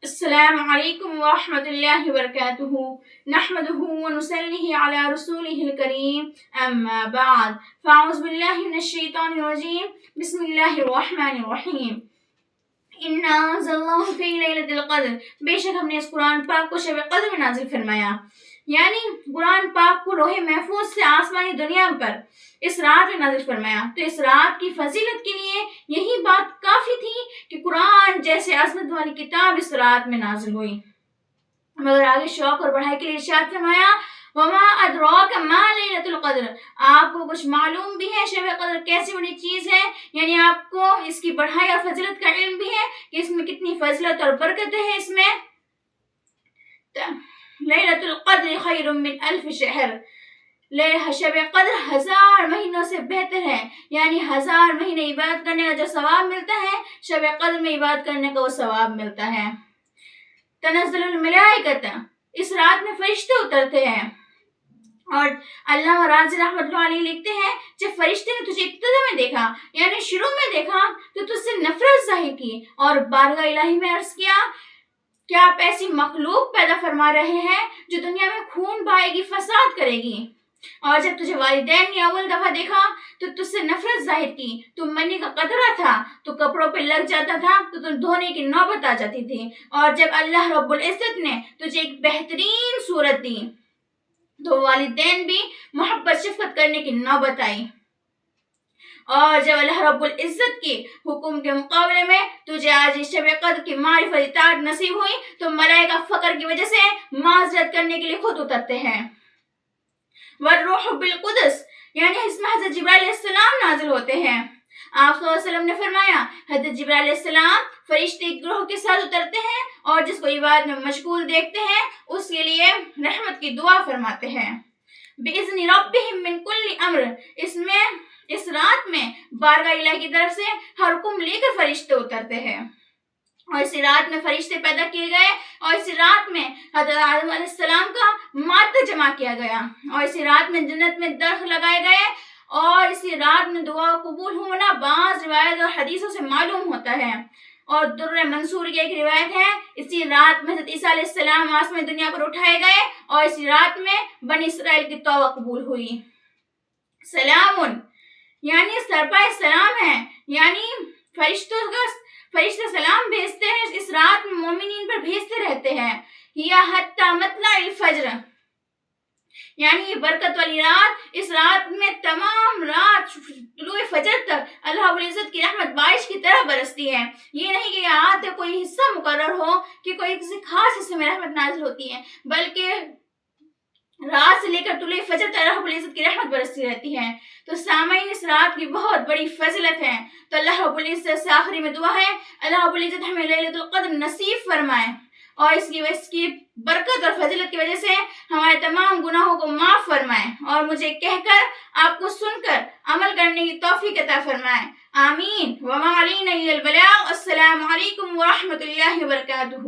السلام علیکم ورحمۃ اللہ وبرکاتہ نحمده ونصلی علی رسولہ الکریم اما بعد فاعوذ باللہ من الشیطان الرجیم بسم اللہ الرحمن الرحیم انا انزلناہ فی لیلۃ القدر، بے شک ہم نے اس قرآن پاک کو شب قدر میں نازل فرمایا، یعنی قرآن پاک کو لوح محفوظ سے آسمانی دنیا پر اس رات میں نازل فرمایا۔ تو اس رات کی فضیلت کے لیے یہی بات کافی تھی کہ قرآن جیسے عظمت والی کتاب اس رات میں نازل ہوئی، مگر آگے شوق اور بڑھائی کے لیے ارشاد فرمایا وما ادراک ما لیلۃ القدر، آپ کو کچھ معلوم بھی ہے شب قدر کیسی بڑی چیز ہے، یعنی آپ کو اس کی بڑھائی اور فضیلت کا علم بھی ہے کہ اس میں کتنی فضیلت اور برکتیں ہیں۔ اس میں لیلۃ القدر خیر من الف شہر، شب قدر 1000 مہینوں سے بہتر ہے، یعنی 1000 مہینے عبادت کرنے کا جو ثواب ملتا ہے شب قدر میں عبادت کرنے کا وہ ثواب ملتا ہے۔ تنزل الملائکۃ، اس رات میں فرشتے اترتے ہیں، اور اللہ راضی رحمۃ اللہ علیہ لکھتے ہیں جب فرشتے نے تجھے ابتدا میں دیکھا، یعنی شروع میں دیکھا، تو تجھ سے نفرت ظاہر کی اور بارگاہ الہی میں عرض کیا کیا آپ ایسی مخلوق پیدا فرما رہے ہیں جو دنیا میں خون بہائے گی، فساد کرے گی؟ اور جب تجھے والدین نے اول دفعہ دیکھا تو تجھ سے نفرت ظاہر کی، تم منی کا قطرہ تھا تو کپڑوں پہ لگ جاتا تھا تو تم دھونے کی نوبت آ جاتی تھی، اور جب اللہ رب العزت نے تجھے ایک بہترین صورت دی تو والدین بھی محبت شفقت کرنے کی نوبت آئی، اور جب اللہ رب العزت کے حکم کے مقابلے میں تجھے آج شب قدر کی معرفت اطاعت نصیب ہوئی تو ملائکہ فقر کی وجہ سے معذرت کرنے کے لیے خود اترتے ہیں۔ والروح بالقدس، یعنی اس میں حضرت جبرائیل علیہ السلام نازل ہوتے ہیں۔ آپ صلی اللہ علیہ وسلم نے فرمایا حضرت جبرائیل علیہ السلام فرشتے ایک گروہ کے ساتھ اترتے ہیں اور جس کو عبادت میں مشغول دیکھتے ہیں اس کے لیے رحمت کی دعا فرماتے ہیں۔ بِإِذْنِ رَبِّهِمْ مِنْ كُلِّ أَمْرٍ، اس رات میں بارگاہ الہی کی طرف سے ہر حکم لے کر فرشتے اترتے ہیں، اور اسی رات میں فرشتے پیدا کیے گئے، اور اسی رات میں حضرت آدم علیہ السلام کا مادہ جمع کیا گیا، اور اسی رات میں جنت میں درخت لگائے گئے، اور اسی رات میں دعا قبول ہونا بعض روایت اور حدیثوں سے معلوم ہوتا ہے۔ اور در منصور کی ایک روایت ہے اسی رات میں حضرت عیسیٰ علیہ السلام آسمان دنیا پر اٹھائے گئے، اور اسی رات میں بنی اسرائیل کی توبہ قبول ہوئی۔ سلام، یعنی سرپائے سلام ہے، یعنی فرشتے سلام بھیجتے ہیں، اس رات میں مومنین پر بھیجتے رہتے ہیں۔ یا حتی مطلع الفجر، یعنی یہ برکت والی رات، اس رات میں تمام رات طلوع فجر تک اللہ رب العزت کی رحمت بارش کی طرح برستی ہے۔ یہ نہیں کہ رات کا کوئی حصہ مقرر ہو کہ کوئی کسی خاص حصے میں رحمت نازل ہوتی ہے، بلکہ رات سے لے کر طلوع فجر تک اللہ رب العزت کی رحمت برستی رہتی ہے۔ تو سامعین، اس رات کی بہت بڑی فضیلت ہے، تو اللہ رب العزت سے آخری میں دعا ہے اللہ رب العزت ہمیں لیلۃ القدر نصیب فرمائے، اور اس کی برکت اور فضیلت کی وجہ سے ہمارے تمام گناہوں کو معاف فرمائے، اور مجھے کہہ کر آپ کو سن کر عمل کرنے کی توفیق عطا فرمائے، آمین۔ وما علینا الا البلاغ۔ السلام علیکم ورحمۃ اللہ وبرکاتہ۔